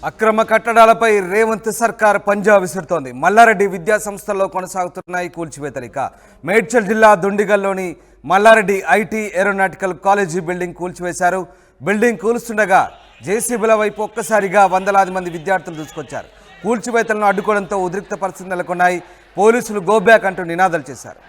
అక్రమ కట్టడాలపై రేవంత్ సర్కార్ పంజా విసురుతోంది. మల్లారెడ్డి విద్యా సంస్థల్లో కొనసాగుతున్నాయి కూల్చివేతలిక. మేడ్చల్ జిల్లా దుండిగల్లోని Malla Reddy IT aeronautical college building కూల్చివేశారు. బిల్డింగ్ కూలుస్తుండగా జేసీబీల వైపు ఒక్కసారిగా వందలాది మంది విద్యార్థులు దూసుకొచ్చారు. కూల్చివేతలను అడ్డుకోవడంతో ఉద్రిక్త పరిస్థితులు నెలకొన్నాయి. పోలీసులు గో బ్యాక్ అంటూ నినాదాలు చేశారు.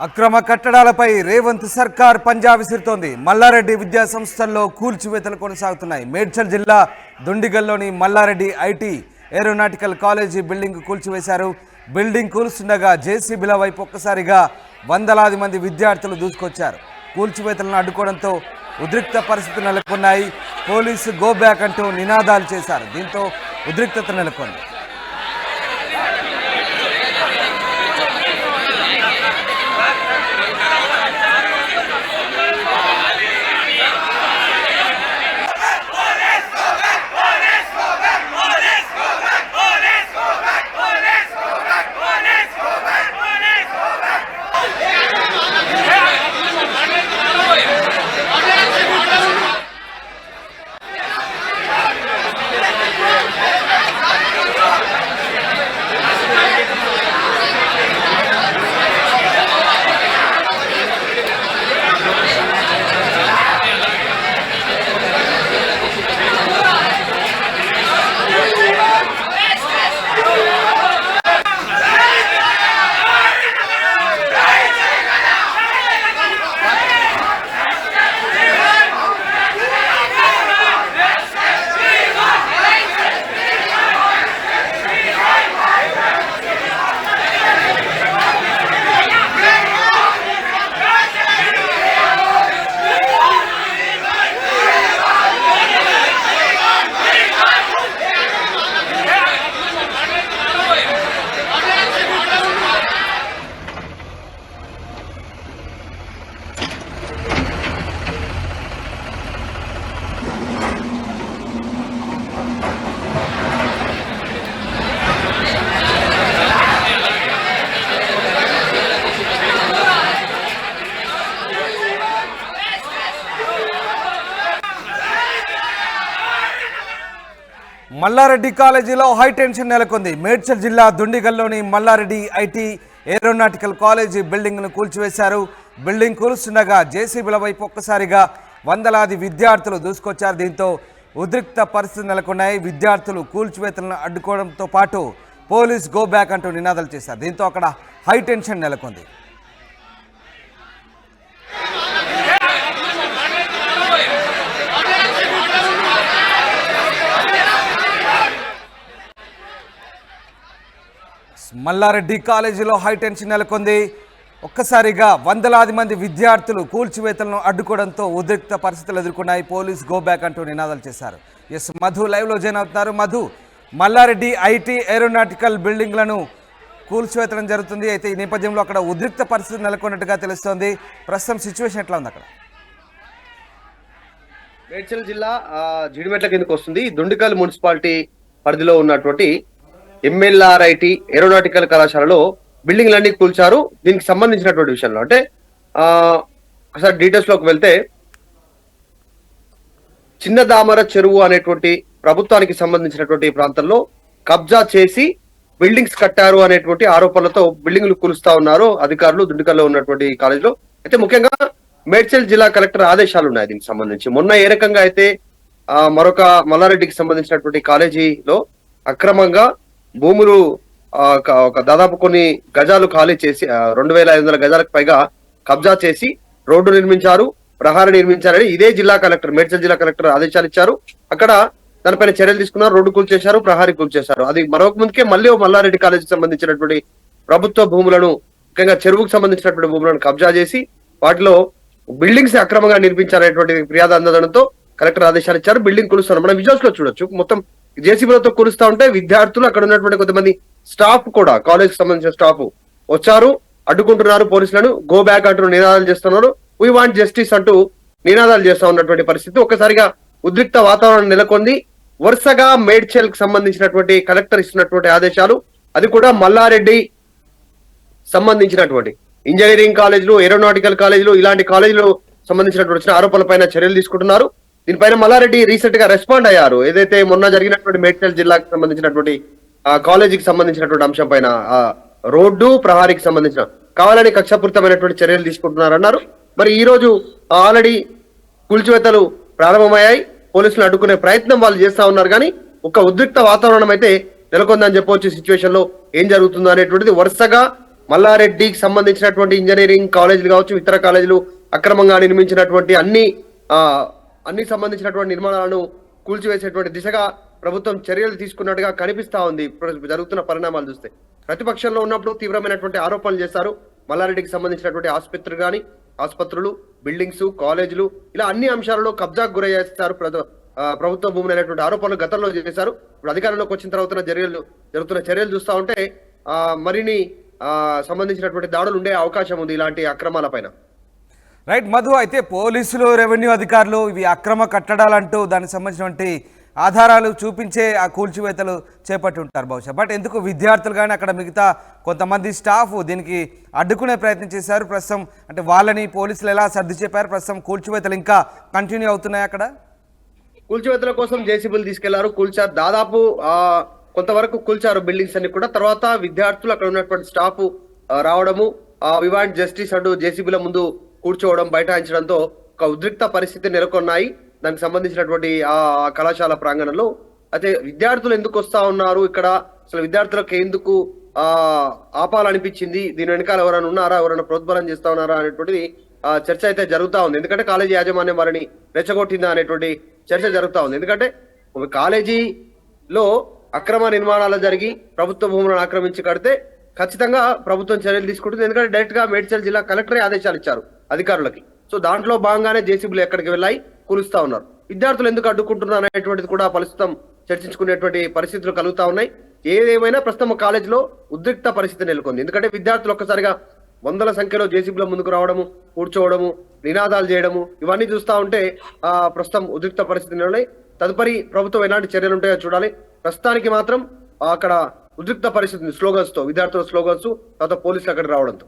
అక్రమ కట్టడాలపై రేవంత్ సర్కార్ పంజా విసురుతోంది. మల్లారెడ్డి విద్యా సంస్థల్లో కూల్చివేతలు కొనసాగుతున్నాయి. మేడ్చల్ జిల్లా దుండిగల్లోని Malla Reddy IT aeronautical college building కూల్చివేశారు. బిల్డింగ్ కూలుస్తుండగా జేసీబీల వైపు ఒక్కసారిగా వందలాది మంది విద్యార్థులు దూసుకొచ్చారు. కూల్చివేతలను అడ్డుకోవడంతో ఉద్రిక్త పరిస్థితులు నెలకొన్నాయి. పోలీసు గో బ్యాక్ అంటూ నినాదాలు చేశారు. దీంతో ఉద్రిక్తత నెలకొంది. మల్లారెడ్డి కాలేజీలో హై టెన్షన్ నెలకొంది. మేడ్చల్ జిల్లా దుండిగల్లోని మల్లారెడ్డి ఐటీ ఏరోనాటికల్ కాలేజీ బిల్డింగ్ను కూల్చివేశారు. బిల్డింగ్ కూలుస్తుండగా జేసీబీల వైపు ఒక్కసారిగా వందలాది విద్యార్థులు దూసుకొచ్చారు. దీంతో ఉద్రిక్త పరిస్థితులు నెలకొన్నాయి. విద్యార్థులు కూల్చివేతలను అడ్డుకోవడంతో పాటు పోలీస్ గో బ్యాక్ అంటూ నినాదాలు చేశారు. దీంతో అక్కడ హై టెన్షన్ నెలకొంది. మల్లారెడ్డి కాలేజీలో హై టెన్షన్ నెలకొంది. ఒక్కసారిగా వందలాది మంది విద్యార్థులు కూల్చివేతలను అడ్డుకోవడంతో ఉద్రిక్త పరిస్థితులు ఎదుర్కొన్నాయి. పోలీస్ గో బ్యాక్ అంటూ నినాదాలు చేశారు. ఎస్ మధు లైవ్లో జాయిన్ అవుతున్నారు. మధు, మల్లారెడ్డి ఐటీ ఏరోనాటికల్ బిల్డింగ్లను కూల్చివేతడం జరుగుతుంది. అయితే ఈ నేపథ్యంలో అక్కడ ఉద్రిక్త పరిస్థితి నెలకొన్నట్టుగా తెలుస్తోంది. ప్రస్తుతం సిచ్యువేషన్ ఎట్లా ఉంది అక్కడ? మేడ్చల్ జిల్లా జీడిమెట్ల కిందకు వస్తుంది. దుండికల్ మున్సిపాలిటీ పరిధిలో ఉన్నటువంటి ఎంఎల్ఆర్ఐటి ఏరోనాటికల్ కళాశాలలో బిల్డింగ్లన్నీ కూల్చారు. దీనికి సంబంధించినటువంటి విషయంలో అంటే ఆ ఒకసారి డీటెయిల్స్ లోకి వెళ్తే చిన్న దామర చెరువు అనేటువంటి ప్రభుత్వానికి సంబంధించినటువంటి ప్రాంతంలో కబ్జా చేసి బిల్డింగ్స్ కట్టారు అనేటువంటి ఆరోపణలతో బిల్డింగ్లు కూలుస్తా ఉన్నారు అధికారులు దుండికల్లో ఉన్నటువంటి కాలేజీలో. అయితే ముఖ్యంగా మేడ్చల్ జిల్లా కలెక్టర్ ఆదేశాలు ఉన్నాయి దీనికి సంబంధించి. మొన్న ఏ రకంగా అయితే మరొక మల్లారెడ్డికి సంబంధించినటువంటి కాలేజీలో అక్రమంగా భూములు ఒక దాదాపు కొన్ని గజాలు ఖాళీ చేసి 2500 గజాలకు పైగా కబ్జా చేసి రోడ్డు నిర్మించారు, ప్రహారీ నిర్మించారని ఇదే జిల్లా కలెక్టర్ మేడ్చల్ జిల్లా కలెక్టర్ ఆదేశాలు ఇచ్చారు. అక్కడ దానిపైన చర్యలు తీసుకున్నారు, రోడ్డు కూల్చేశారు, ప్రహారీ కూల్చేశారు. అది మరొక ముందుకే మళ్ళీ మల్లారెడ్డి కాలేజీకి సంబంధించినటువంటి ప్రభుత్వ భూములను ముఖ్యంగా చెరువుకు సంబంధించినటువంటి భూములను కబ్జా చేసి వాటిలో బిల్డింగ్స్ అక్రమంగా నిర్మించాలనేటువంటి ఫిర్యాదు అందడంతో కలెక్టర్ ఆదేశాలు ఇచ్చారు. బిల్డింగ్ కూలుస్తారు. మనం విజువల్స్ లో చూడొచ్చు. మొత్తం జేసీబీలతో కూలుస్తా ఉంటే విద్యార్థులు అక్కడ ఉన్నటువంటి కొంతమంది స్టాఫ్ కూడా కాలేజ్ సంబంధించిన స్టాఫ్ వచ్చారు, అడ్డుకుంటున్నారు పోలీసులను. గో బ్యాక్ అంటూ నినాదాలు చేస్తున్నారు. వీ వాంట్ జస్టిస్ అంటూ నినాదాలు చేస్తా ఉన్నటువంటి పరిస్థితి. ఒక్కసారిగా ఉద్రిక్త వాతావరణం నెలకొంది. వరుసగా మేడ్చల్ కి సంబంధించినటువంటి కలెక్టర్ ఇస్తున్నటువంటి ఆదేశాలు, అది కూడా మల్లారెడ్డి సంబంధించినటువంటి ఇంజనీరింగ్ కాలేజీలు, ఏరోనాటికల్ కాలేజీలు, ఇలాంటి కాలేజీలు సంబంధించినటువంటి ఆరోపణలపైన చర్యలు తీసుకుంటున్నారు. దీనిపైన మల్లారెడ్డి రీసెంట్ గా రెస్పాండ్ అయ్యారు. ఏదైతే మొన్న జరిగినటువంటి మేడ్చల్ జిల్లాకు సంబంధించినటువంటి కాలేజీకి సంబంధించినటువంటి అంశం పైన రోడ్డు ప్రహారీకి సంబంధించిన కావాలని కక్షపూరితమైనటువంటి చర్యలు తీసుకుంటున్నారన్నారు. మరి ఈ రోజు ఆల్రెడీ కూల్చివేతలు ప్రారంభమయ్యాయి. పోలీసులు అడ్డుకునే ప్రయత్నం వాళ్ళు చేస్తా ఉన్నారు. కానీ ఒక ఉద్రిక్త వాతావరణం అయితే నెలకొందని చెప్పవచ్చు. సిచ్యువేషన్ లో ఏం జరుగుతుందో అనేటువంటిది వరుసగా మల్లారెడ్డికి సంబంధించినటువంటి ఇంజనీరింగ్ కాలేజీలు కావచ్చు, ఇతర కాలేజీలు అక్రమంగా నిర్మించినటువంటి అన్ని సంబంధించినటువంటి నిర్మాణాలను కూల్చివేసేటువంటి దిశగా ప్రభుత్వం చర్యలు తీసుకున్నట్టుగా కనిపిస్తా ఉంది. జరుగుతున్న పరిణామాలు చూస్తే ప్రతిపక్షంలో ఉన్నప్పుడు తీవ్రమైనటువంటి ఆరోపణలు చేశారు. మల్లారెడ్డికి సంబంధించినటువంటి ఆసుపత్రులు, బిల్డింగ్స్, కాలేజీలు, ఇలా అన్ని అంశాలలో కబ్జాకు గురయ్యేస్తారు. ప్రభుత్వ భూములు అనేటువంటి ఆరోపణలు గతంలో చేశారు. ఇప్పుడు అధికారంలోకి వచ్చిన తర్వాత జరుగుతున్న చర్యలు చూస్తా ఉంటే మరిన్ని సంబంధించినటువంటి దాడులు ఉండే అవకాశం ఉంది ఇలాంటి అక్రమాల పైన. రైట్ మధు, అయితే పోలీసులు, రెవెన్యూ అధికారులు ఇవి అక్రమ కట్టడాలంటూ దానికి సంబంధించినటువంటి ఆధారాలు చూపించే ఆ కూల్చివేతలు చేపట్టి ఉంటారు బహుశా. బట్ ఎందుకు విద్యార్థులు కానీ అక్కడ మిగతా కొంతమంది స్టాఫ్ దీనికి అడ్డుకునే ప్రయత్నం చేశారు? ప్రస్తుతం అంటే వాళ్ళని పోలీసులు ఎలా సర్ది చెప్పారు? ప్రస్తుతం కూల్చివేతలు ఇంకా కంటిన్యూ అవుతున్నాయి. అక్కడ కూల్చివేతల కోసం జేసీబీలు తీసుకెళ్లారు, కూల్చారు. దాదాపు కొంతవరకు కూల్చారు బిల్డింగ్స్ అన్ని కూడా. తర్వాత విద్యార్థులు, అక్కడ ఉన్నటువంటి స్టాఫ్ రావడము, వి వాంట్ జస్టిస్ అంటూ జేసీబీల ముందు కూర్చోవడం, బైఠాయించడంతో ఒక ఉద్రిక్త పరిస్థితి నెలకొన్నాయి దానికి సంబంధించినటువంటి ఆ కళాశాల ప్రాంగణంలో. అయితే విద్యార్థులు ఎందుకు వస్తా ఉన్నారు ఇక్కడ, అసలు విద్యార్థులకు ఎందుకు ఆపాలనిపించింది, దీని వెనకాల ఎవరైనా ఉన్నారా, ఎవరైనా ప్రోద్బలం చేస్తా ఉన్నారా అనేటువంటిది చర్చ అయితే జరుగుతా ఉంది. ఎందుకంటే కాలేజీ యాజమాన్యం వారిని రెచ్చగొట్టిందా అనేటువంటి చర్చ జరుగుతా ఉంది. ఎందుకంటే ఒక కాలేజీలో అక్రమ నిర్మాణాలు జరిగి ప్రభుత్వ భూములను ఆక్రమించి కడితే ఖచ్చితంగా ప్రభుత్వం చర్యలు తీసుకుంటుంది. ఎందుకంటే డైరెక్ట్ గా మేడ్చల్ జిల్లా కలెక్టరే ఆదేశాలు ఇచ్చారు అధికారులకి. సో దాంట్లో భాగంగానే జేసీబీలు ఎక్కడికి వెళ్ళాయి, కూలుస్తా ఉన్నారు. విద్యార్థులు ఎందుకు అడ్డుకుంటున్నారు అనేటువంటిది కూడా ప్రస్తుతం చర్చించుకునేటువంటి పరిస్థితులు కలుగుతా ఉన్నాయి. ఏదేమైనా ప్రస్తుతం కాలేజీలో ఉద్రిక్త పరిస్థితి నెలకొంది. ఎందుకంటే విద్యార్థులు ఒక్కసారిగా వందల సంఖ్యలో జేసీబీల ముందుకు రావడము, కూర్చోవడము, నినాదాలు చేయడము, ఇవన్నీ చూస్తా ఉంటే ప్రస్తుతం ఉద్రిక్త పరిస్థితి నెలకొన్నాయి. తదుపరి ప్రభుత్వం ఎలాంటి చర్యలు ఉంటాయో చూడాలి. ప్రస్తుతానికి మాత్రం అక్కడ ఉద్రిక్త పరిస్థితి, స్లోగన్స్ తో, విద్యార్థుల స్లోగన్స్, తర్వాత పోలీసులు అక్కడ రావడంతో.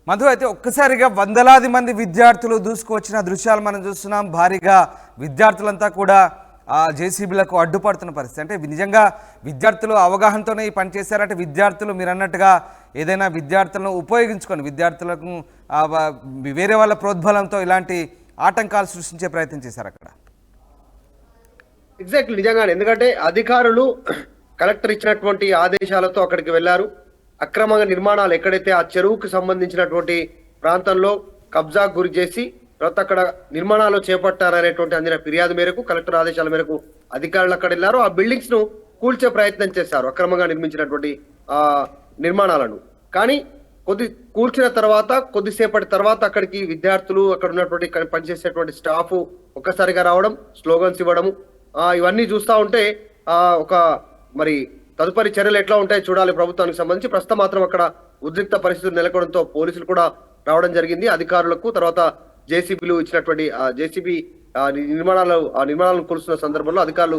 మధు, అయితే ఒక్కసారిగా వందలాది మంది విద్యార్థులు దూసుకువచ్చిన దృశ్యాలు మనం చూస్తున్నాం. భారీగా విద్యార్థులంతా కూడా జేసీబీలకు అడ్డుపడుతున్న పరిస్థితి. అంటే నిజంగా విద్యార్థులు అవగాహనతోనే ఈ పని చేశారంటే విద్యార్థులు మీరు అన్నట్టుగా ఏదైనా విద్యార్థులను ఉపయోగించుకొని విద్యార్థులకు వేరే వాళ్ళ ప్రోద్బలంతో ఇలాంటి ఆటంకాలు సృష్టించే ప్రయత్నం చేశారు అక్కడ. ఎగ్జాక్ట్లీ, నిజంగానే. ఎందుకంటే అధికారులు కలెక్టర్ ఇచ్చినటువంటి ఆదేశాలతో అక్కడికి వెళ్లారు. అక్రమంగా నిర్మాణాలు ఎక్కడైతే ఆ చెరువుకు సంబంధించినటువంటి ప్రాంతంలో కబ్జా గురి చేసి తర్వాత అక్కడ నిర్మాణాలు చేపట్టారనేటువంటి అందిన ఫిర్యాదు మేరకు, కలెక్టర్ ఆదేశాల మేరకు అధికారులు అక్కడ వెళ్ళారు. ఆ బిల్డింగ్స్ ను కూల్చే ప్రయత్నం చేశారు, అక్రమంగా నిర్మించినటువంటి నిర్మాణాలను. కానీ కూల్చిన తర్వాత కొద్దిసేపటి తర్వాత అక్కడికి విద్యార్థులు, అక్కడ ఉన్నటువంటి పనిచేసేటువంటి స్టాఫ్ ఒక్కసారిగా రావడం, స్లోగన్స్ ఇవ్వడము, ఇవన్నీ చూస్తా ఉంటే ఒక మరి తదుపరి చర్యలు ఎట్లా ఉంటాయో చూడాలి ప్రభుత్వానికి సంబంధించి. ప్రస్తుతం మాత్రం అక్కడ ఉద్రిక్త పరిస్థితులు నెలకొనడంతో పోలీసులు కూడా రావడం జరిగింది అధికారులకు. తర్వాత జేసీబీలు ఇచ్చినటువంటి జేసీబీ నిర్మాణాలను కూల్చున్న సందర్భంలో అధికారులు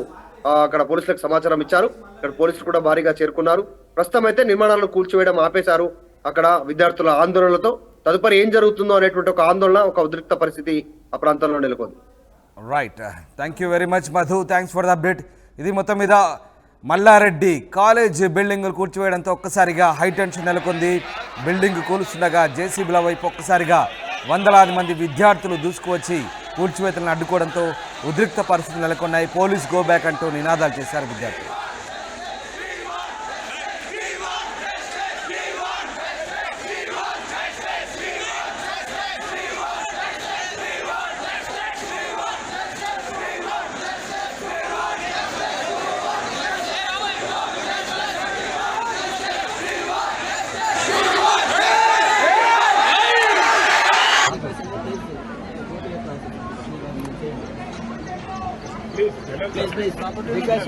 అక్కడ పోలీసులకు సమాచారం ఇచ్చారు. ఇక్కడ పోలీసులు కూడా భారీగా చేరుకున్నారు. ప్రస్తుతం అయితే నిర్మాణాలను కూల్చివేయడం ఆపేశారు అక్కడ విద్యార్థుల ఆందోళనలతో. తదుపరి ఏం జరుగుతుందో అనేటువంటి ఒక ఆందోళన, ఒక ఉద్రిక్త పరిస్థితి ఆ ప్రాంతంలో నెలకొంది. Right, thank you very much Madhu, thanks for the update. ఇది మొత్తం మీద మల్లారెడ్డి కాలేజ్ బిల్డింగులు కూల్చివేయడంతో ఒక్కసారిగా హై టెన్షన్ నెలకొంది. బిల్డింగ్ కూలుస్తుండగా జేసీబీల వైపు ఒక్కసారిగా వందలాది మంది విద్యార్థులు దూసుకువచ్చి కూల్చివేతలను అడ్డుకోవడంతో ఉద్రిక్త పరిస్థితులు నెలకొన్నాయి. పోలీస్ గో బ్యాక్ అంటూ నినాదాలు చేశారు విద్యార్థులు. प्लीज विकास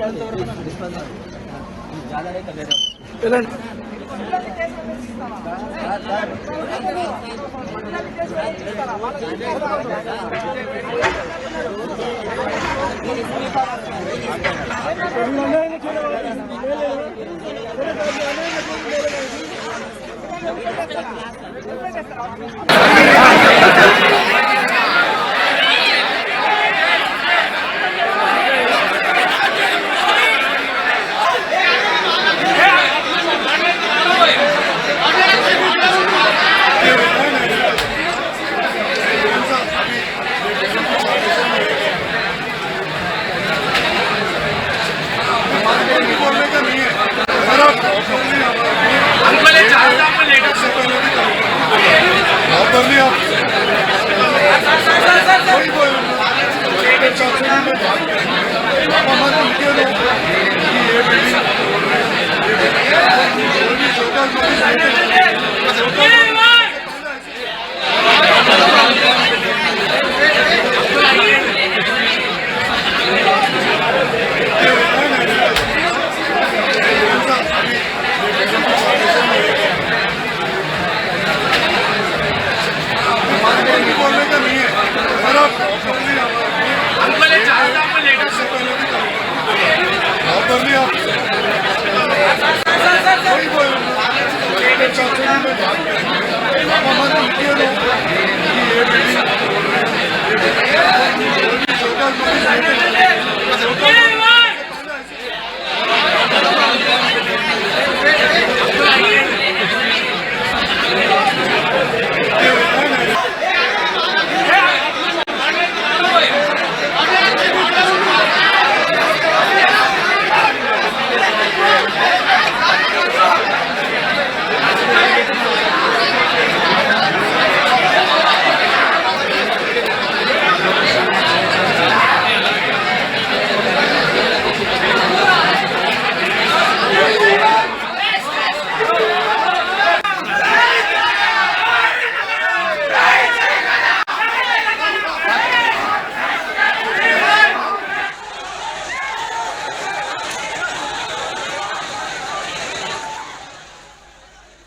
ज़्यादा नहीं कर रहे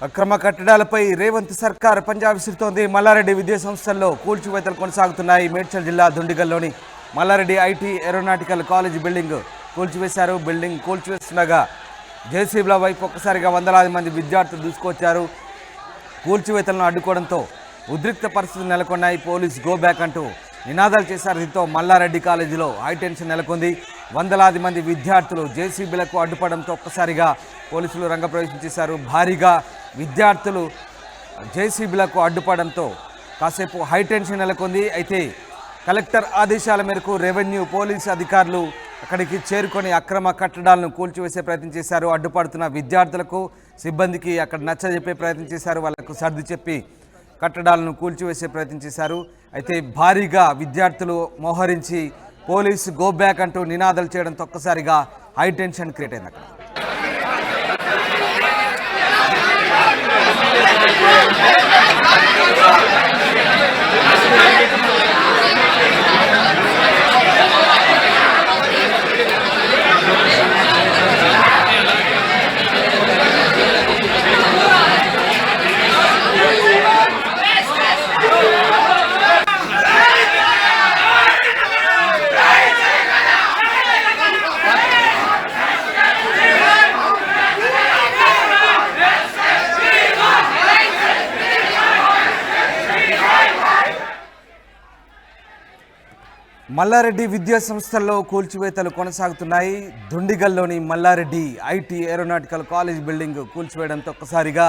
అక్రమ కట్టడాలపై రేవంత్ సర్కార్ పంజా విసురుతోంది. మల్లారెడ్డి విద్యా సంస్థల్లో కూల్చివేతలు కొనసాగుతున్నాయి. మేడ్చల్ జిల్లా దుండిగల్లోని Malla Reddy IT aeronautical college building కూల్చివేశారు. బిల్డింగ్ కూల్చివేస్తుండగా జేసీబీల వైపు ఒక్కసారిగా వందలాది మంది విద్యార్థులు దూసుకొచ్చారు. కూల్చివేతలను అడ్డుకోవడంతో ఉద్రిక్త పరిస్థితులు నెలకొన్నాయి. పోలీస్ గో బ్యాక్ అంటూ నినాదాలు చేశారు. దీంతో మల్లారెడ్డి కాలేజీలో హై టెన్షన్ నెలకొంది. వందలాది మంది విద్యార్థులు జేసీబీలకు అడ్డుపడంతో ఒక్కసారిగా పోలీసులు రంగప్రవేశం చేశారు. భారీగా విద్యార్థులు జేసీబీలకు అడ్డుపడంతో కాసేపు హై టెన్షన్ నెలకొంది. అయితే కలెక్టర్ ఆదేశాల మేరకు రెవెన్యూ పోలీసు అధికారులు అక్కడికి చేరుకొని అక్రమ కట్టడాలను కూల్చివేసే ప్రయత్నం చేశారు. అడ్డుపడుతున్న విద్యార్థులకు సిబ్బందికి అక్కడ నచ్చజెప్పే ప్రయత్నం చేశారు. వాళ్ళకు సర్ది చెప్పి కట్టడాలను కూల్చివేసే ప్రయత్నం చేశారు. అయితే భారీగా విద్యార్థులు మోహరించి పోలీసు గో బ్యాక్ అంటూ నినాదాలు చేయడంతో ఒక్కసారిగా హై టెన్షన్ క్రియేట్ అయింది అక్కడ. మల్లారెడ్డి విద్యా సంస్థల్లో కూల్చివేతలు కొనసాగుతున్నాయి. దుండిగల్లోని Malla Reddy IT aeronautical college building కూల్చివేయడంతో ఒక్కసారిగా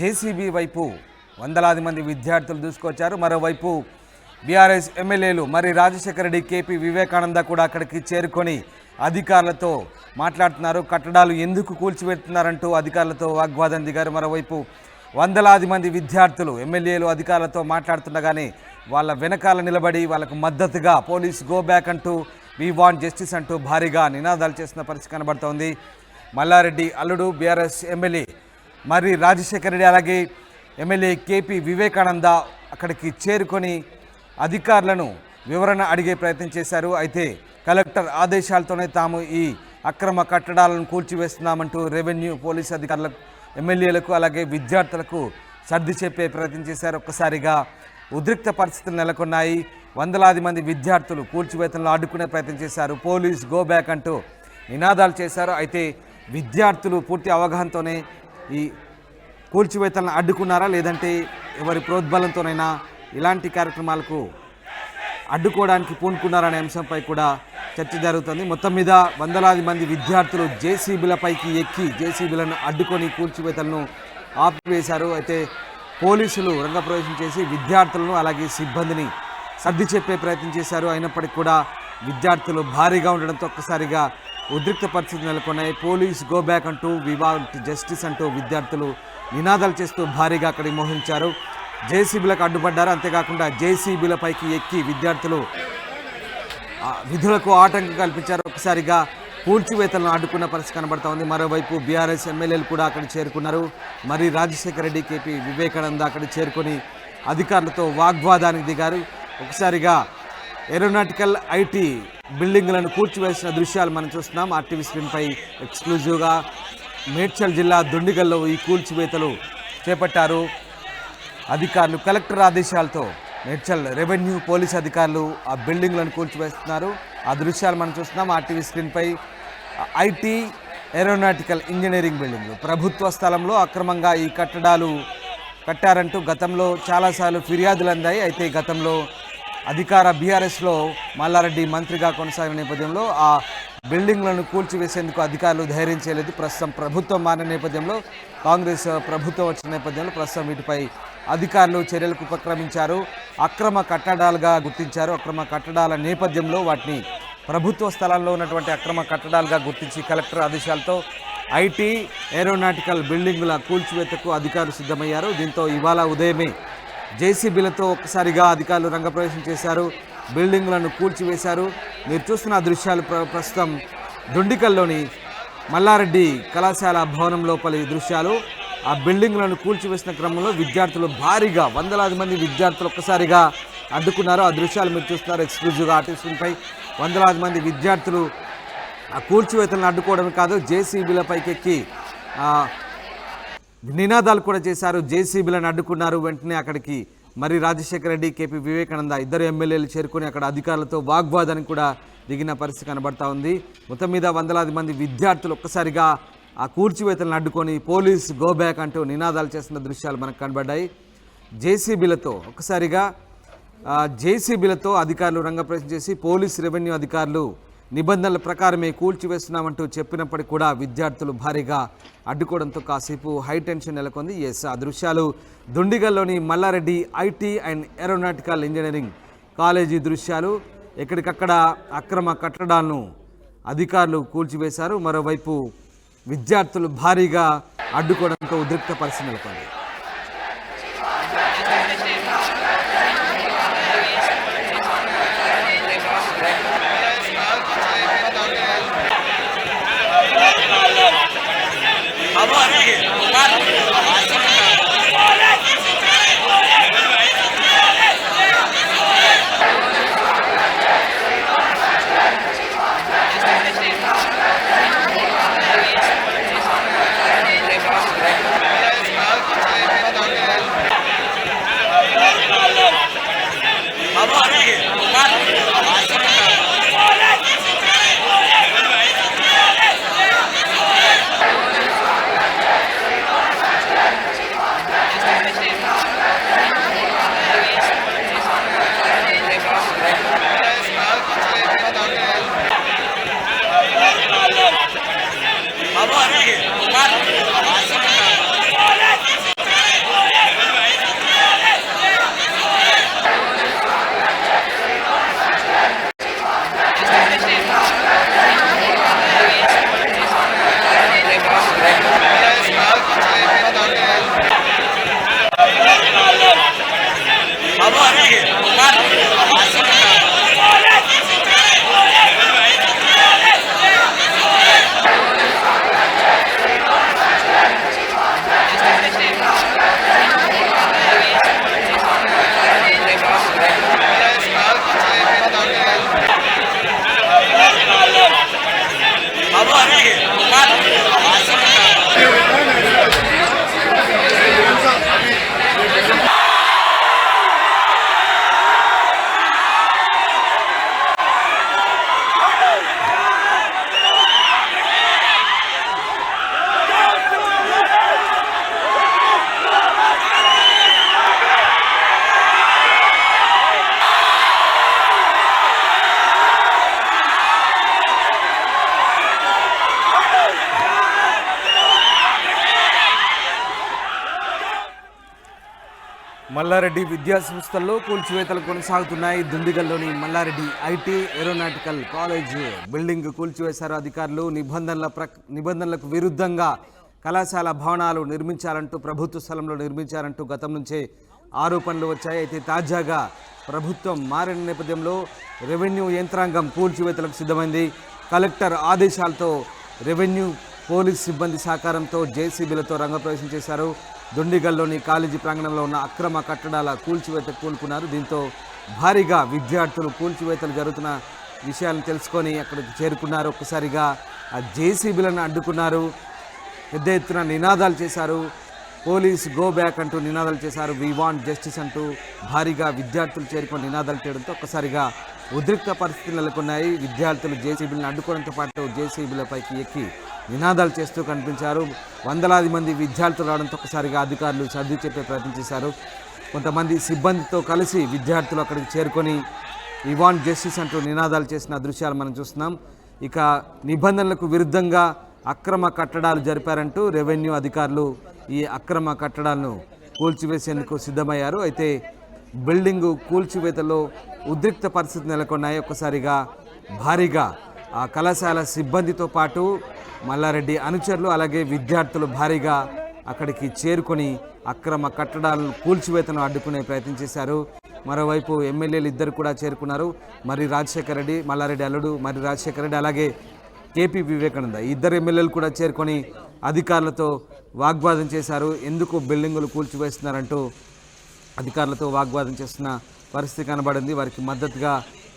జేసీబీ వైపు వందలాది మంది విద్యార్థులు దూసుకొచ్చారు. మరోవైపు బీఆర్ఎస్ ఎమ్మెల్యేలు మరి రాజశేఖర రెడ్డి, కేపీ వివేకానంద కూడా అక్కడికి చేరుకొని అధికారులతో మాట్లాడుతున్నారు. కట్టడాలు ఎందుకు కూల్చివేస్తున్నారంటూ అధికారులతో వాగ్వాదం దిగారు. మరోవైపు వందలాది మంది విద్యార్థులు ఎమ్మెల్యేలు అధికారులతో మాట్లాడుతుండగానే వాళ్ళ వెనకాల నిలబడి వాళ్ళకు మద్దతుగా పోలీస్ గో బ్యాక్ అంటూ వీ వాంట్ జస్టిస్ అంటూ భారీగా నినాదాలు చేసిన పరిస్థితి కనబడుతోంది. మల్లారెడ్డి అల్లుడు బీఆర్ఎస్ ఎమ్మెల్యే మరి రాజశేఖర రెడ్డి అలాగే ఎమ్మెల్యే కేపీ వివేకానంద అక్కడికి చేరుకొని అధికారులను వివరణ అడిగే ప్రయత్నం చేశారు. అయితే కలెక్టర్ ఆదేశాలతోనే తాము ఈ అక్రమ కట్టడాలను కూల్చివేస్తున్నామంటూ రెవెన్యూ పోలీస్ అధికారులకు, ఎమ్మెల్యేలకు అలాగే విద్యార్థులకు సర్ది చెప్పే ప్రయత్నం చేశారు. ఒక్కసారిగా ఉద్రిక్త పరిస్థితులు నెలకొన్నాయి. వందలాది మంది విద్యార్థులు కూల్చివేతలను అడ్డుకునే ప్రయత్నం చేశారు. పోలీస్ గో బ్యాక్ అంటూ నినాదాలు చేశారు. అయితే విద్యార్థులు పూర్తి అవగాహనతోనే ఈ కూల్చివేతలను అడ్డుకున్నారా, లేదంటే ఎవరి ప్రోద్బలంతోనైనా ఇలాంటి కార్యక్రమాలకు అడ్డుకోవడానికి పూనుకున్నారనే అంశంపై కూడా చర్చ జరుగుతుంది. మొత్తం మీద వందలాది మంది విద్యార్థులు జేసీబీలపైకి ఎక్కి జేసీబీలను అడ్డుకొని కూల్చివేతలను ఆపివేశారు. అయితే పోలీసులు రంగప్రవేశం చేసి విద్యార్థులను అలాగే సిబ్బందిని సర్ది చెప్పే ప్రయత్నం చేశారు. అయినప్పటికీ కూడా విద్యార్థులు భారీగా ఉండడంతో ఒక్కసారిగా ఉద్రిక్త పరిస్థితులు నెలకొన్నాయి. పోలీస్ గో బ్యాక్ అంటూ వి వాంట్ జస్టిస్ అంటూ విద్యార్థులు నినాదాలు చేస్తూ భారీగా అక్కడికి మోహరించారు. జేసీబీలకు అడ్డుపడ్డారు. అంతేకాకుండా జేసీబీలపైకి ఎక్కి విద్యార్థులు విధులకు ఆటంకం కల్పించారు. ఒకసారిగా కూల్చివేతలను అడ్డుకున్న పరిస్థితి కనబడతా ఉంది. మరోవైపు బీఆర్ఎస్ ఎమ్మెల్యేలు కూడా అక్కడ చేరుకున్నారు. మరి రాజశేఖర రెడ్డి, కేపీ వివేకానంద అక్కడ చేరుకొని అధికారులతో వాగ్వాదానికి దిగారు. ఒకసారిగా ఏరోనాటికల్ ఐటీ బిల్డింగ్లను కూల్చివేసిన దృశ్యాలు మనం చూస్తున్నాం. ఆర్టీవీ స్క్రీన్పై ఎక్స్క్లూజివ్గా మేడ్చల్ జిల్లా దుండిగల్లో ఈ కూల్చివేతలు చేపట్టారు అధికారులు. కలెక్టర్ ఆదేశాలతో మేడ్చల్ రెవెన్యూ పోలీస్ అధికారులు ఆ బిల్డింగ్లను కూల్చివేస్తున్నారు. ఆ దృశ్యాలు మనం చూస్తున్నాం ఆర్టీవీ స్క్రీన్పై. ఐటీ ఏరోనాటికల్ ఇంజనీరింగ్ బిల్డింగ్లు ప్రభుత్వ స్థలంలో అక్రమంగా ఈ కట్టడాలు కట్టారంటూ గతంలో చాలాసార్లు ఫిర్యాదులు అందాయి. అయితే గతంలో అధికార బీఆర్ఎస్లో మల్లారెడ్డి మంత్రిగా కొనసాగిన నేపథ్యంలో ఆ బిల్డింగ్లను కూల్చివేసేందుకు అధికారులు ధైర్యం చేయలేదు. ప్రస్తుతం ప్రభుత్వం మారిన నేపథ్యంలో, కాంగ్రెస్ ప్రభుత్వం వచ్చిన నేపథ్యంలో ప్రస్తుతం వీటిపై అధికారులు చర్యలకు ఉపక్రమించారు. అక్రమ కట్టడాలుగా గుర్తించారు. అక్రమ కట్టడాల నేపథ్యంలో వాటిని ప్రభుత్వ స్థలాల్లో ఉన్నటువంటి అక్రమ కట్టడాలుగా గుర్తించి కలెక్టర్ ఆదేశాలతో ఐటీ ఏరోనాటికల్ బిల్డింగుల కూల్చివేతకు అధికారులు సిద్ధమయ్యారు. దీంతో ఇవాళ ఉదయమే జేసీబీలతో ఒక్కసారిగా అధికారులు రంగప్రవేశం చేశారు. బిల్డింగులను కూల్చివేశారు. మీరు చూస్తున్న దృశ్యాలు ప్రస్తుతం దుండికల్లోని మల్లారెడ్డి కళాశాల భవనం లోపలి దృశ్యాలు. ఆ బిల్డింగులను కూల్చివేసిన క్రమంలో విద్యార్థులు భారీగా వందలాది మంది విద్యార్థులు ఒక్కసారిగా అడ్డుకున్నారు. ఆ దృశ్యాలు మీరు చూస్తున్నారు ఎక్స్క్లూజివ్గా ఆర్టీవీపై. వందలాది మంది విద్యార్థులు ఆ కూల్చివేతలను అడ్డుకోవడమే కాదు, జేసీబీలపైకి ఎక్కి నినాదాలు కూడా చేశారు. జేసీబీలను అడ్డుకున్నారు. వెంటనే అక్కడికి మరి రాజశేఖర రెడ్డి, కేపీ వివేకానంద ఇద్దరు ఎమ్మెల్యేలు చేరుకొని అక్కడ అధికారులతో వాగ్వాదానికి కూడా దిగిన పరిస్థితి కనబడతా ఉంది. మొత్తం మీద వందలాది మంది విద్యార్థులు ఒక్కసారిగా ఆ కూల్చివేతలను అడ్డుకొని పోలీస్ గో బ్యాక్ అంటూ నినాదాలు చేస్తున్న దృశ్యాలు మనకు కనబడ్డాయి. జేసీబీలతో ఒక్కసారిగా జేసీబీలతో అధికారులు రంగప్రవేశం చేసి పోలీస్ రెవెన్యూ అధికారులు నిబంధనల ప్రకారమే కూల్చివేస్తున్నామంటూ చెప్పినప్పటికీ కూడా విద్యార్థులు భారీగా అడ్డుకోవడంతో కాసేపు హై టెన్షన్ నెలకొంది. ఆ దృశ్యాలు దుండిగల్లోని Malla Reddy IT and aeronautical engineering college దృశ్యాలు. ఎక్కడికక్కడ అక్రమ కట్టడాలను అధికారులు కూల్చివేశారు. మరోవైపు విద్యార్థులు భారీగా అడ్డుకోవడంతో ఉద్రిక్త పరిస్థితి నెలకొంది. మల్లారెడ్డి విద్యా సంస్థల్లో కూల్చివేతలు కొనసాగుతున్నాయి. దుండిగల్లోని Malla Reddy IT aeronautical college building కూల్చివేశారు అధికారులు. నిబంధనలకు విరుద్ధంగా కళాశాల భవనాలు నిర్మించాలంటూ ప్రభుత్వ స్థలంలో నిర్మించారంటూ గతం నుంచే ఆరోపణలు వచ్చాయి. అయితే తాజాగా ప్రభుత్వం మారిన నేపథ్యంలో రెవెన్యూ యంత్రాంగం కూల్చివేతలకు సిద్ధమైంది. కలెక్టర్ ఆదేశాలతో రెవెన్యూ పోలీస్ సిబ్బంది సహకారంతో జేసీబీలతో రంగప్రవేశం చేశారు. దుండిగల్లోని కాలేజీ ప్రాంగణంలో ఉన్న అక్రమ కట్టడాల కూల్చివేతకు కూలుకున్నారు. దీంతో భారీగా విద్యార్థులు కూల్చివేతలు జరుగుతున్న విషయాలను తెలుసుకొని అక్కడికి చేరుకున్నారు. ఒక్కసారిగా ఆ జేసీబీలను అడ్డుకున్నారు. పెద్ద ఎత్తున నినాదాలు చేశారు. పోలీస్ గో బ్యాక్ అంటూ నినాదాలు చేశారు. వి వాంట్ జస్టిస్ అంటూ భారీగా విద్యార్థులు చేరుకొని నినాదాలు చేయడంతో ఒక్కసారిగా ఉద్రిక్త పరిస్థితులు నెలకొన్నాయి. విద్యార్థులు జేసీబీలను అడ్డుకోవడంతో పాటు జేసీబీలపైకి ఎక్కి నినాదాలు చేస్తూ కనిపించారు. వందలాది మంది విద్యార్థులు రావడంతో ఒక్కసారిగా అధికారులు సర్ది చెప్పే ప్రయత్నం చేశారు. కొంతమంది సిబ్బందితో కలిసి విద్యార్థులు అక్కడికి చేరుకొని వి వాంట్ జస్టిస్ అంటూ నినాదాలు చేసిన దృశ్యాలు మనం చూస్తున్నాం. ఇక నిబంధనలకు విరుద్ధంగా అక్రమ కట్టడాలు జరిపారంటూ రెవెన్యూ అధికారులు ఈ అక్రమ కట్టడాలను కూల్చివేసేందుకు సిద్ధమయ్యారు. అయితే బిల్డింగు కూల్చివేతలో ఉద్రిక్త పరిస్థితి నెలకొన్నాయి. ఒక్కసారిగా భారీగా ఆ కళాశాల సిబ్బందితో పాటు మల్లారెడ్డి అనుచరులు అలాగే విద్యార్థులు భారీగా అక్కడికి చేరుకొని అక్రమ కట్టడాలను కూల్చివేతను అడ్డుకునే ప్రయత్నం చేశారు. మరోవైపు ఎమ్మెల్యేలు ఇద్దరు కూడా చేరుకున్నారు. మరి రాజశేఖర రెడ్డి, మల్లారెడ్డి అల్లుడు మరి రాజశేఖర రెడ్డి అలాగే కేపీ వివేకానంద ఇద్దరు ఎమ్మెల్యేలు కూడా చేరుకొని అధికారులతో వాగ్వాదం చేశారు. ఎందుకు బిల్డింగులు కూల్చివేస్తున్నారంటూ అధికారులతో వాగ్వాదం చేస్తున్న పరిస్థితి కనబడింది. వారికి మద్దతుగా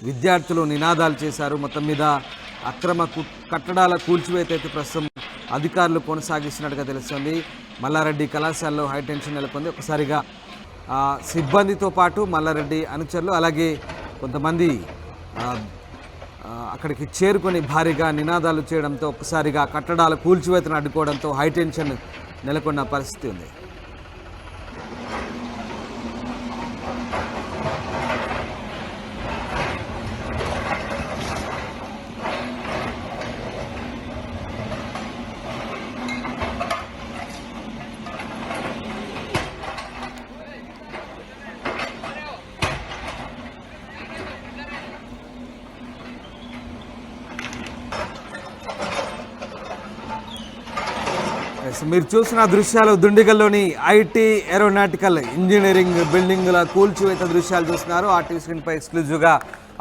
విద్యార్థులు నినాదాలు చేశారు. మొత్తం మీద అక్రమ కట్టడాల కూల్చివేత అయితే ప్రస్తుతం అధికారులు కొనసాగిస్తున్నట్టుగా తెలుస్తుంది. మల్లారెడ్డి కళాశాలలో హైటెన్షన్ నెలకొంది. ఒకసారిగా సిబ్బందితో పాటు మల్లారెడ్డి అనుచరులు అలాగే కొంతమంది అక్కడికి చేరుకొని భారీగా నినాదాలు చేయడంతో ఒక్కసారిగా కట్టడాల కూల్చివేతను అడ్డుకోవడంతో హైటెన్షన్ నెలకొన్న పరిస్థితి ఉంది. మీరు చూసిన దృశ్యాలు దుండిగల్లోని ఐటీ ఏరోనాటికల్ ఇంజనీరింగ్ బిల్డింగ్ల కూల్చివేత దృశ్యాలు చూస్తున్నారు. ఆర్టీవీ స్క్రీన్పై ఎక్స్క్లూజివ్గా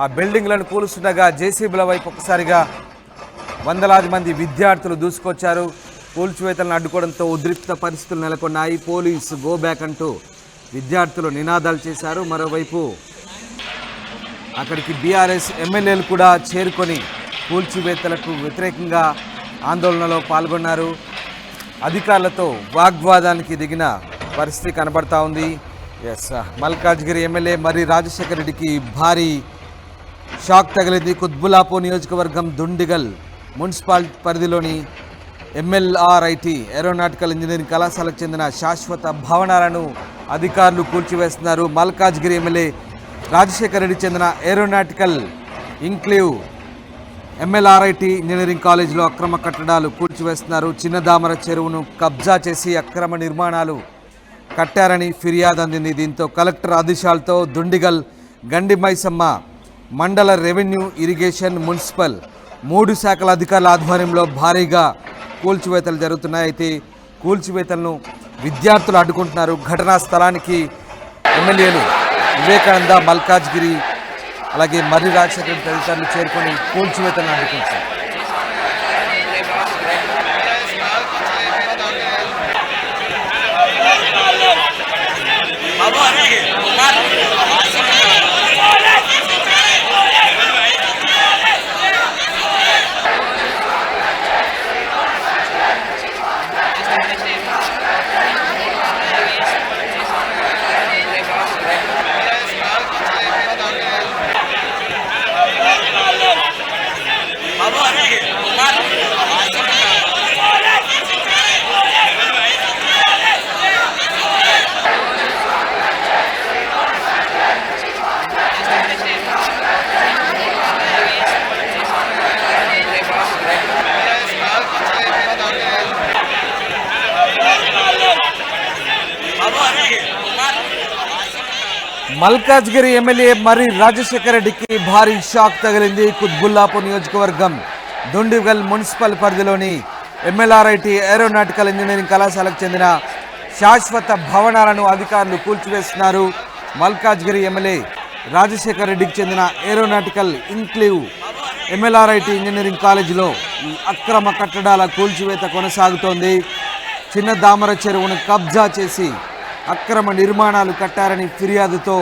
ఆ బిల్డింగ్లను కూలుస్తుండగా జేసీబీల వైపు ఒక్కసారిగా వందలాది మంది విద్యార్థులు దూసుకొచ్చారు. కూల్చివేతలను అడ్డుకోవడంతో ఉద్రిక్త పరిస్థితులు నెలకొన్నాయి. పోలీసు గో బ్యాక్ అంటూ విద్యార్థులు నినాదాలు చేశారు. మరోవైపు అక్కడికి బీఆర్ఎస్ ఎమ్మెల్యేలు కూడా చేరుకొని కూల్చివేతలకు వ్యతిరేకంగా ఆందోళనలో పాల్గొన్నారు. అధికారులతో వాగ్వాదానికి దిగిన పరిస్థితి కనబడతా ఉంది. మల్కాజ్గిరి ఎమ్మెల్యే మరి రాజశేఖర రెడ్డికి భారీ షాక్ తగిలింది. కుత్బులాపూర్ నియోజకవర్గం దుండిగల్ మున్సిపల్ పరిధిలోని ఎంఎల్ఆర్ఐటి ఏరోనాటికల్ ఇంజనీరింగ్ కళాశాలకు చెందిన శాశ్వత భవనాలను అధికారులు కూల్చివేస్తున్నారు. మల్కాజ్గిరి ఎమ్మెల్యే రాజశేఖర రెడ్డి చెందిన ఏరోనాటికల్ ఇంక్లేవ్ ఎంఎల్ఆర్ఐటి ఇంజనీరింగ్ కాలేజీలో అక్రమ కట్టడాలు కూల్చివేస్తున్నారు. చిన్నదామర చెరువును కబ్జా చేసి అక్రమ నిర్మాణాలు కట్టారని ఫిర్యాదు అందింది. దీంతో కలెక్టర్ ఆదేశాలతో దుండిగల్, గండి మైసమ్మ మండల రెవెన్యూ, ఇరిగేషన్, మున్సిపల్ 3 శాఖల అధికారుల ఆధ్వర్యంలో భారీగా కూల్చివేతలు జరుగుతున్నాయి. అయితే కూల్చివేతలను విద్యార్థులు అడ్డుకుంటున్నారు. ఘటనా స్థలానికి ఎమ్మెల్యేలు వివేకానంద, మల్కాజ్గిరి అలాగే మర్రి రాజశేఖర తదితరులు చేరుకొని కూల్చివేతలను అడ్డుకుంటారు. మల్కాజ్గిరి ఎమ్మెల్యే మర్రి రాజశేఖర రెడ్డికి భారీ షాక్ తగిలింది. కుత్బుల్లాపూర్ నియోజకవర్గం దుండిగల్ మున్సిపల్ పరిధిలోని ఎంఎల్ఆర్ఐటి ఏరోనాటికల్ ఇంజనీరింగ్ కళాశాలకు చెందిన శాశ్వత భవనాలను అధికారులు కూల్చివేస్తున్నారు. మల్కాజ్గిరి ఎమ్మెల్యే రాజశేఖర రెడ్డికి చెందిన ఏరోనాటికల్ ఇన్క్లేవ్ ఎంఎల్ఆర్ఐటి ఇంజనీరింగ్ కాలేజీలో ఈ అక్రమ కట్టడాల కూల్చివేత కొనసాగుతోంది. చిన్న దామర చెరువును కబ్జా చేసి అక్రమ నిర్మాణాలు కట్టారని ఫిర్యాదుతో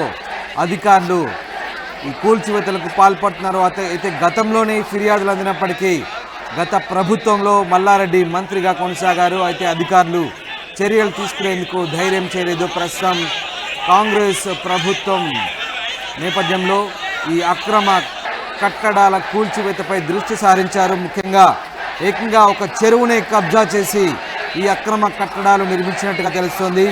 అధికారులు ఈ కూల్చివేతలకు పాల్పడుతున్నారు. అయితే గతంలోనే ఫిర్యాదులు అందినప్పటికీ గత ప్రభుత్వంలో మల్లారెడ్డి మంత్రిగా కొనసాగారు. అయితే అధికారులు చర్యలు తీసుకునేందుకు ధైర్యం చేయలేదు. ప్రస్తుతం కాంగ్రెస్ ప్రభుత్వం నేపథ్యంలో ఈ అక్రమ కట్టడాల కూల్చివేతపై దృష్టి సారించారు. ముఖ్యంగా ఏకంగా ఒక చెరువునే కబ్జా చేసి ఈ అక్రమ కట్టడాలు నిర్మించినట్టుగా తెలుస్తోంది.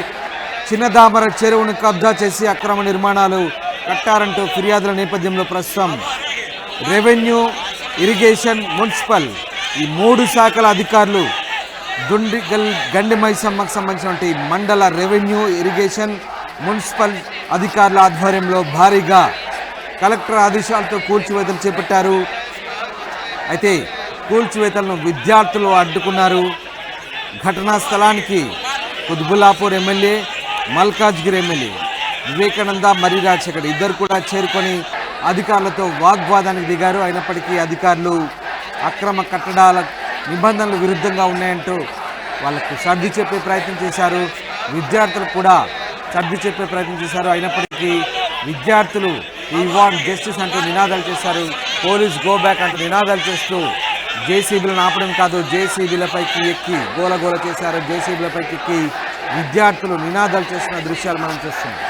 చిన్నదామర చెరువును కబ్జా చేసి అక్రమ నిర్మాణాలు కట్టారంటూ ఫిర్యాదుల నేపథ్యంలో ప్రస్తుతం రెవెన్యూ, ఇరిగేషన్, మున్సిపల్ ఈ 3 శాఖల అధికారులు దుండిగల్ గండి మైసమ్మకు సంబంధించినటువంటి మండల రెవెన్యూ, ఇరిగేషన్, మున్సిపల్ అధికారుల ఆధ్వర్యంలో భారీగా కలెక్టర్ ఆదేశాలతో కూల్చివేతలు చేపట్టారు. అయితే కూల్చివేతలను విద్యార్థులు అడ్డుకున్నారు. ఘటనా స్థలానికి కుత్బుల్లాపూర్ ఎమ్మెల్యే, మల్కాజ్గిరి ఎమ్మెల్యే వివేకానంద, మర్రి రాజశేఖర్ ఇద్దరు కూడా చేరుకొని అధికారులతో వాగ్వాదానికి దిగారు. అయినప్పటికీ అధికారులు అక్రమ కట్టడాల నిబంధనలు విరుద్ధంగా ఉన్నాయంటూ వాళ్ళకు సర్ది చెప్పే ప్రయత్నం చేశారు. విద్యార్థులు కూడా సర్ది చెప్పే ప్రయత్నం చేశారు. అయినప్పటికీ విద్యార్థులు ఈ వాంట్ జస్టిస్ అంటూ నినాదాలు చేశారు. పోలీస్ గో బ్యాక్ అంటూ నినాదాలు చేస్తూ జేసీబీలను ఆపడం కాదు, జేసీబీలపైకి ఎక్కి గోలగోల చేశారు. జేసీబీలపైకి ఎక్కి విద్యార్థులు నినాదాలు చేస్తున్న దృశ్యాలు మనం చూస్తున్నాం.